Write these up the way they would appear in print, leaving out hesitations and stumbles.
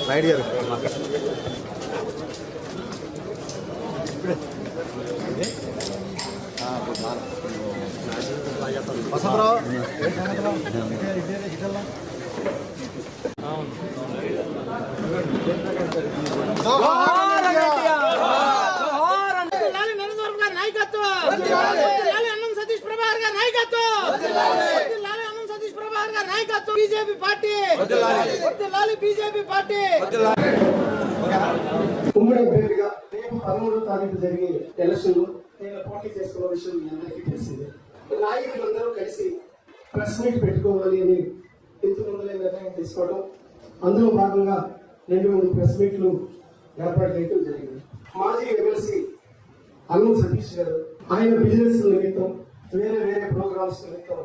Ride గారు Vasantrao BJP party BJP party ఉమ్మడి అభ్యర్థిగా రేపు 13వ తారీఖు జరిగే ఎలక్షన్ లో నేను పోటీ చేసుకున్న విషయం మీ అందరికీ తెలిసిందే. నాయకులందరూ కలిసి ప్రెస్ మీట్ పెట్టుకోవాలి అని ఇంతకు ముందులే నిర్ణయం తీసుకోవడం, అందులో భాగంగా 2-3 ప్రెస్ మీట్లు ఏర్పాటు చేయడం జరిగింది. మాజీ ఎమ్మెల్సీ అల్లం సతీష్ గారు ఆయన బిజినెస్ నిమిత్తం వేరే ప్రోగ్రామ్స్ నిమిత్తం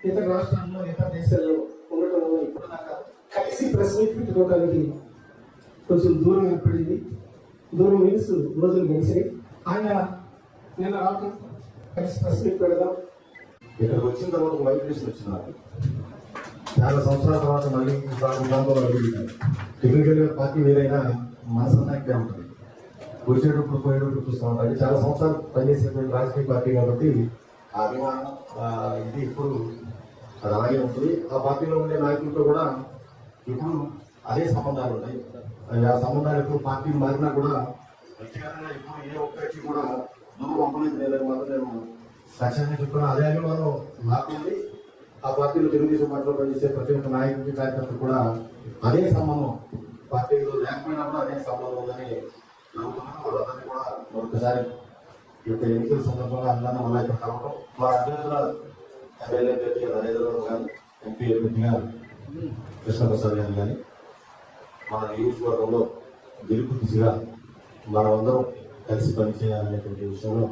ఇతర రాష్ట్రాల్లో ఇతర దేశాల్లో ఉండటం వల్ల ఇప్పుడు దాకా కలిసి ప్రెస్ మీట్ పెట్టుకోవడానికి కొంచెం దూరం ఏర్పడింది. దూరం మీన్స్ రోజులు గడిచాయి. ఆయన నిన్న రావటం కలిసి ప్రెస్ మీట్ పెడదాం. ఇక్కడికి వచ్చిన తర్వాత వైబ్రేషన్ వచ్చింది. చాలా సంవత్సరాల తర్వాత మళ్ళీ టెక్నికల్ గా పార్టీ వేరైనా మనసంతా ఉంటుంది. వచ్చేటప్పుడు పోయేటప్పుడు చూస్తూ ఉంటాయి. చాలా సంవత్సరాలు పనిచేసేటువంటి రాజకీయ పార్టీ కాబట్టి ఆ అభిమానం ఇది ఇప్పుడు అది అలాగే ఉంటుంది. ఆ పార్టీలో ఉండే నాయకులతో కూడా ఇప్పుడు అదే సంబంధాలు ఉన్నాయి. ఆ సంబంధాలు ఇప్పుడు పార్టీలు మారినా కూడా వ్యక్తిగతంగా ఇప్పుడు ఏ ఒక్కరికి కూడా దూరం అవ్వలేదు లేదని మాత్రం నేను ఖచ్చితంగా చెప్తున్నా. అదే అభిమానం మాకుంది. ఆ పార్టీలో తెలుగుదేశం పార్టీలో పనిచేసే ప్రతి ఒక్క నాయకుడి కార్యకర్తలు కూడా అదే సంబంధం, పార్టీలో లేకపోయినా కూడా అదే సంబంధం ఉందని నమ్ముతున్నాను. వాళ్ళందరినీ కూడా మరొకసారి ఈ యొక్క ఎన్నికల సందర్భంగా అందరినీ మళ్ళీ ఇక్కడ కలవడం, మా అభ్యర్థుల ఎమ్మెల్యే అభ్యర్థిగా నరేంద్రబాబు గారు, ఎంపీ అభ్యర్థిగా కృష్ణప్రసాద్ గారు కానీ మన నియోజకవర్గంలో గెలుపు దిశగా మనమందరం కలిసి పనిచేయాలనేటువంటి విషయంలో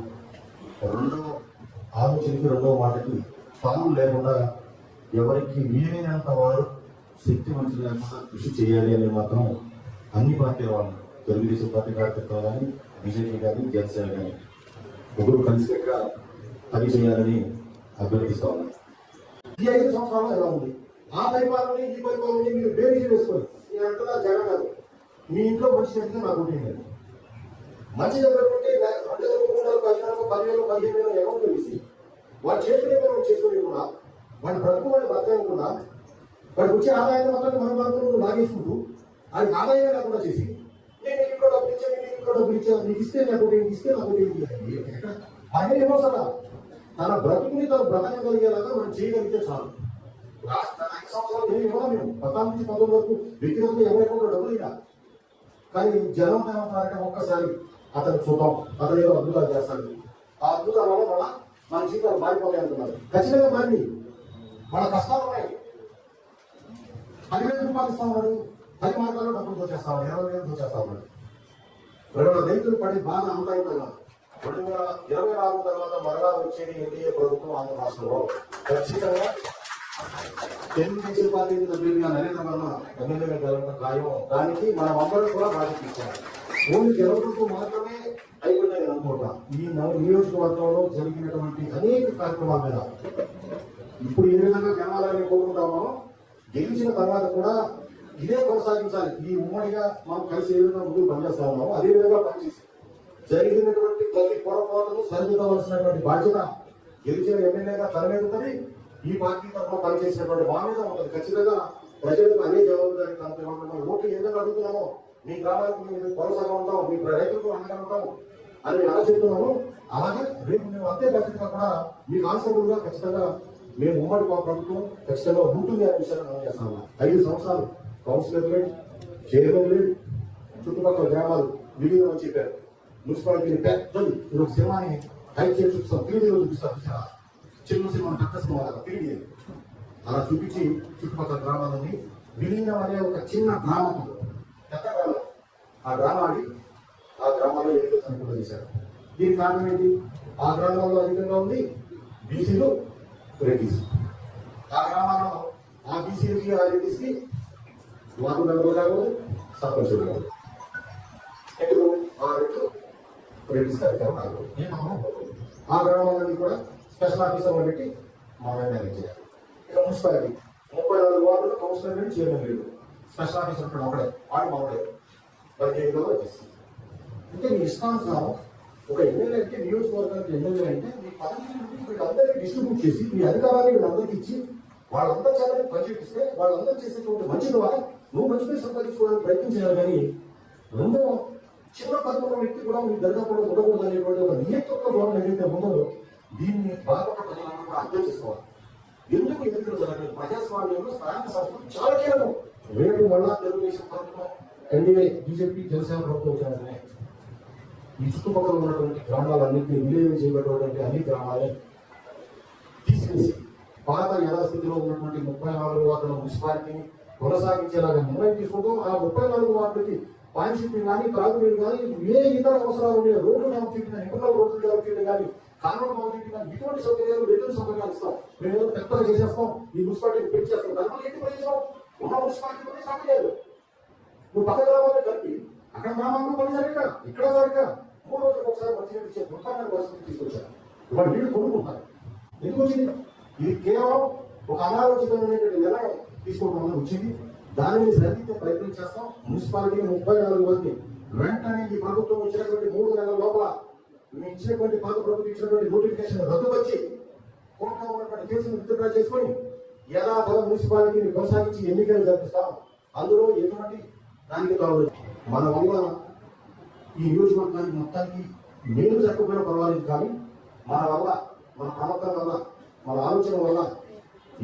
రెండవ మాటకి పనులు లేకుండా ఎవరికి వీలైనంత వారు శక్తి మంచి లేకుండా కృషి చేయాలి అని మాత్రం అన్ని పార్టీల వాళ్ళు, తెలుగుదేశం పార్టీ కార్యకర్తలు కానీ, బీజేపీ కానీ, జనసేన కానీ ముగ్గురు కలిసిగా పని చేయాలని అభ్యర్థిస్తా ఉన్నారు. ఈ 5 సంవత్సరాల్లో ఎలా ఉంది ఆ పరిపాలనని ఈ పరిపాలనని మీరు బేరీజు వేసుకోండి. నేను అంటున్నా జగన్ గారు, మీ ఇంట్లో మంచి జరిగితే నాకు ఉంటుంది. మంచి జరగకుంటే 2013, 14, 15 అకౌంట్ వేసి వాడు చేసుకునే మనం చేసుకునేకుండా వాడి బ్రతుకు వాడి బతకనుకున్నా వాడికి వచ్చే ఆదాయం మొత్తాన్ని మన బ్రతుకు లాగేసుకుంటూ ఆయనకు ఆదాయం లేకుండా చేసి నేను ఇంట్లో డబ్బులు ఇచ్చాను, నేను ఇంట్లో డబ్బులు ఇచ్చాను, నీకు ఇస్తే నాకు ఇస్తే నాకు ఆయన ఏమో సరే తన బ్రతుకుని తను బ్రతకగలిగేలాగా మనం చేయగలిగితే చాలు. 5 సంవత్సరాలు ఏమి ఇవ్వాలి మేము 14 నుంచి 19 వరకు వ్యక్తిగతంగా ఎవరైనా డబ్బులు ఇవ్వాలి. కానీ జనం ఏమంటారంటే ఒక్కసారి అతను చూద్దాం, అతను ఏదో అద్భుతాలు చేస్తాడు, ఆ అద్భుతాల వల్ల మన మన జీవితాలు మారిపోతాయి అంటున్నారు. ఖచ్చితంగా మారి మన కష్టాలు ఉన్నాయి. 10,000 రూపాయలు ఇస్తామన్నాడు, 10 మార్గాల్లో డబ్బులు దోచేస్తామని 20,000 దోచేస్తామన్నాడు. రైతులు పడే బాధ అంతా ఇంతగా 2024 తర్వాత మరలా వచ్చేది ఎన్డీఏ ప్రభుత్వం ఆంధ్ర రాష్ట్రంలో ఖచ్చితంగా తెలుగుదేశం పార్టీ అభ్యర్థిగా నరేంద్రబాబు ఎమ్మెల్యేగా గెలవడం ఖాయం. దానికి మనం అందరూ కూడా బాధ్యత ఇచ్చాం. ఓన్లీ గెలవడంతో మాత్రమే అయిపోయిందని అనుకుంటా. ఈ నియోజకవర్గంలో జరిగినటువంటి అనేక కార్యక్రమాల మీద ఇప్పుడు ఏ విధంగా గెలవాలని కోరుకుంటామో గెలిచిన తర్వాత కూడా ఇదే కొనసాగించాలి. ఈ ఉమ్మడిగా మనం కలిసి ఏ విధంగా ముందుకు పనిచేస్తా ఉన్నామో అదే విధంగా పనిచేసి జరిగినటువంటి ప్రతి పొరపాటును సరిదిద్దవలసినటువంటి బాధ్యత గెలిచిన ఎమ్మెల్యేగా తన మీద ఉంటుంది. ఈ పార్టీ తరఫున పనిచేసినటువంటి మా మీద ఉంటుంది. ఖచ్చితంగా ప్రజలకు అనే జవాబుదారి తనతో ఇవ్వడం. ఓట్లు ఏ విధంగా అడుగుతున్నామో మీ గ్రామాలకు మేము భరోసాగా ఉంటాం, మీ రైతులకు అండగా ఉంటాం అని ఎలా చెప్తున్నామో అలాగే రేపు మేము అంతే బాధ్యతగా కూడా మీకు ఆన్సర్గా ఖచ్చితంగా మేము ఉమ్మడి ప్రభుత్వం ఖచ్చితంగా ఉంటుంది అనే విషయాన్ని మనం చేస్తాము. 5 సంవత్సరాలు కౌన్సిలర్ లేడు, చైర్మన్ లేడు, చుట్టుపక్కల గ్రామాలు విలీనం అని చెప్పారు. మున్సిపాలిటీ పెద్దది ఇది ఒక సినిమాని హైట్ చేసి చూపిస్తాం, 3Dలో చూపిస్తారు. చిన్న సినిమా పెద్ద సినిమా 3D అలా చూపించి చుట్టుపక్కల గ్రామాలని విలీనం అనే ఒక చిన్న గ్రామం, పెద్ద గ్రామం, ఆ గ్రామాన్ని ఆ గ్రామాల్లో ఎన్నికలు అనుకూలంగా చేశారు. దీనికి కారణం ఏంటి? ఆ గ్రామాల్లో అధికంగా ఉంది బీసీలు, రెడ్డిస్. ఆ గ్రామాల్లో ఆ బీసీలకి ఆ రెడ్డిస్కి వార్డు మెంబర్లు కాకూడదు, సర్పంచ్ కాకూడదు. ఎందుకు ఆ రెడ్డిస్ అధికారం కాకూడదు. ఆ గ్రామాలన్నీ కూడా స్పెషల్ ఆఫీసర్లు పెట్టి మా మేనేజ్ చేయాలి. ఇక మున్సిపాలిటీ 34 వార్డులు కౌన్సిలర్ లేడు, చైర్మన్ లేడు, స్పెషల్ ఆఫీసర్ ఉంటాడు ఒకడే వాడు మావాడే 15 వచ్చేసి. అంటే మీ ఇష్టానుసారం ఒక ఎమ్మెల్యే అంటే నియోజకవర్గానికి ఎమ్మెల్యే అంటే మీ పదవి వీళ్ళందరికీ డిస్ట్రిబ్యూట్ చేసి మీ అధికారాన్ని వీళ్ళందరికీ ఇచ్చి వాళ్ళందరి చేయాలని పనిచేపిస్తే వాళ్ళందరూ చేసేటువంటి మంచి ద్వారా నువ్వు మంచి పేరు సంపాదించుకోవడానికి ప్రయత్నం చేయాలి. కానీ రెండో చిన్న పదవుల వ్యక్తి కూడా మీ దరిదాపుల్లో ఉండకూడదు అనేటువంటి ఒక నియత్వంతో ధోరణి ఏదైతే ఉందో దీన్ని బాధపడ్డ ప్రజలందరూ కూడా అర్థం చేసుకోవాలి. ఎందుకు ఎన్నికలు జరగలేదు? ప్రజాస్వామ్యంలో స్థానిక సంస్థలు చాలా కీలకం. రేపు మళ్ళా తెలుగుదేశం ప్రభుత్వం, ఎన్డీఏ, బీజేపీ, జనసేన ప్రభుత్వం వచ్చిన ఈ చుట్టుపక్కల ఉన్నటువంటి గ్రామాలన్నింటినీ విలీనం చేయబడినటువంటి అన్ని గ్రామాలే తీసుకెళ్లి పాత యథాస్థితిలో ఉన్నటువంటి 34 వార్డుల మున్సిపాలిటీని కొనసాగించేలాగా నిర్ణయం తీసుకుంటూ ఆ 34 వార్డులకి పాయింట్షిప్పింగ్ కానీ, త్రాగునీరు కానీ, ఏ ఇతర అవసరాలు ఉన్నాయి, రోడ్లు డెవలప్ చేయడం, ఇంటర్నల్ రోడ్లు డెవలప్ చేయడం కానీ, కాలువలు డెవలప్ చేయడం కానీ, ఇటువంటి సౌకర్యాలు ఎటువంటి సౌకర్యాలు ఇస్తాం. మేము ఏదో పెద్దగా చేసేస్తాం, ఈ మున్సిపాలిటీని పెంచేస్తాం. దానివల్ల ఏంటి ప్రయోజనం? ఉన్న మున్సిపాలిటీ సౌకర్యాలు నువ్వు పక్క గ్రామాల్లో కలిపి అక్కడ గ్రామాల్లో పని జరిగా ఇక్కడ జరిగా 3 రోజులకు ఒకసారి మంచిగా ఇచ్చే దుర్భాగ్య పరిస్థితి తీసుకొచ్చారు. ఇవాళ వీళ్ళు కొనుక్కుంటారు. ఎందుకు వచ్చింది? ఇది కేవలం ఒక అనాలోచితమైనటువంటి నిర్ణయం తీసుకోవడం వల్ల వచ్చింది. దానిని సరిదిద్దే ప్రయత్నం చేస్తాం. మున్సిపాలిటీకి 34 మంది వెంటనే ఈ ప్రభుత్వం వచ్చినటువంటి 3 నెలల లోపల మేము ఇచ్చినటువంటి పాత ప్రభుత్వం ఇచ్చినటువంటి నోటిఫికేషన్ రద్దుపరిచి కోర్టులో ఉన్నటువంటి కేసును విత్డ్రా చేసుకొని యథాతథ మున్సిపాలిటీని కొనసాగించి ఎన్నికలు జరిపిస్తాం. అందులో ఎటువంటి దానికి కావాలి. మన వల్ల ఈ నియోజకవర్గానికి మొత్తానికి మేలు చెప్పకపోయినా పర్వాలేదు. కానీ మన వల్ల, మన ప్రవర్తన వల్ల, మన ఆలోచన వల్ల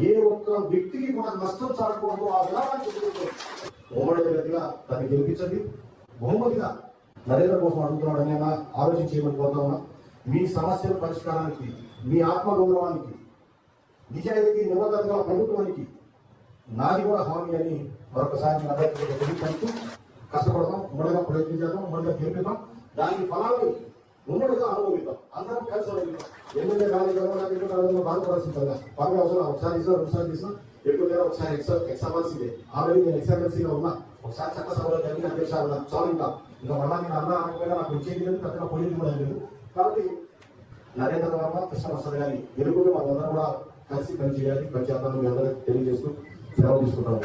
ఏ ఒక్క వ్యక్తికి కూడా నష్టం చాలకూడదు. ఆ విధానాన్ని బహుమతిగా దాన్ని గెలిపించండి. బహుమతిగా నరేంద్ర కోసం అడుగుతున్నాడని ఆలోచించేయమని కోరుతా ఉన్నా. మీ సమస్యల పరిష్కారానికి, మీ ఆత్మగౌరవానికి, నిజాయితీ నిబద్ధతగా ప్రభుత్వానికి నాది కూడా హామీ అని మరొకసారి మీ అందరికీ తెలియపడుతూ కష్టపడతాం, ఉమ్మడిగా ప్రయత్నం చేద్దాం, ఉమ్మడిగా గెలిపిద్దాం, దాని ఫలాన్ని ఉమ్మడిగా అనుభవిద్దాం, అందరం కలిసి అనుభవిద్దాం. ఎమ్మెల్యే కాలేజీలో బాధపడాల్సిన కదా పని అవసరం. ఒకసారి ఇచ్చినా 2 సార్లు తీసినా ఎక్కువ లేదా ఒకసారి ఎక్సర్వల్సీదే. ఆల్రెడీ నేను ఎక్సర్వల్సీగా ఉన్నా. ఒకసారి చట్టసభలో జరిగిన అధ్యక్షాలు చాలు. ఇంకా మళ్ళా నేను అన్నా అనుకున్నా నాకు వచ్చేది లేదు, పెద్దగా పోయేది కూడా లేదు. కాబట్టి నరేంద్ర వర్మ, కృష్ణ ప్రసాద్ గారి గెలుపుని మనందరం కూడా కలిసి పనిచేయాలి. పనిచేద్దామని మీ అందరికీ తెలియజేస్తూ సెలవు తీసుకుంటాము.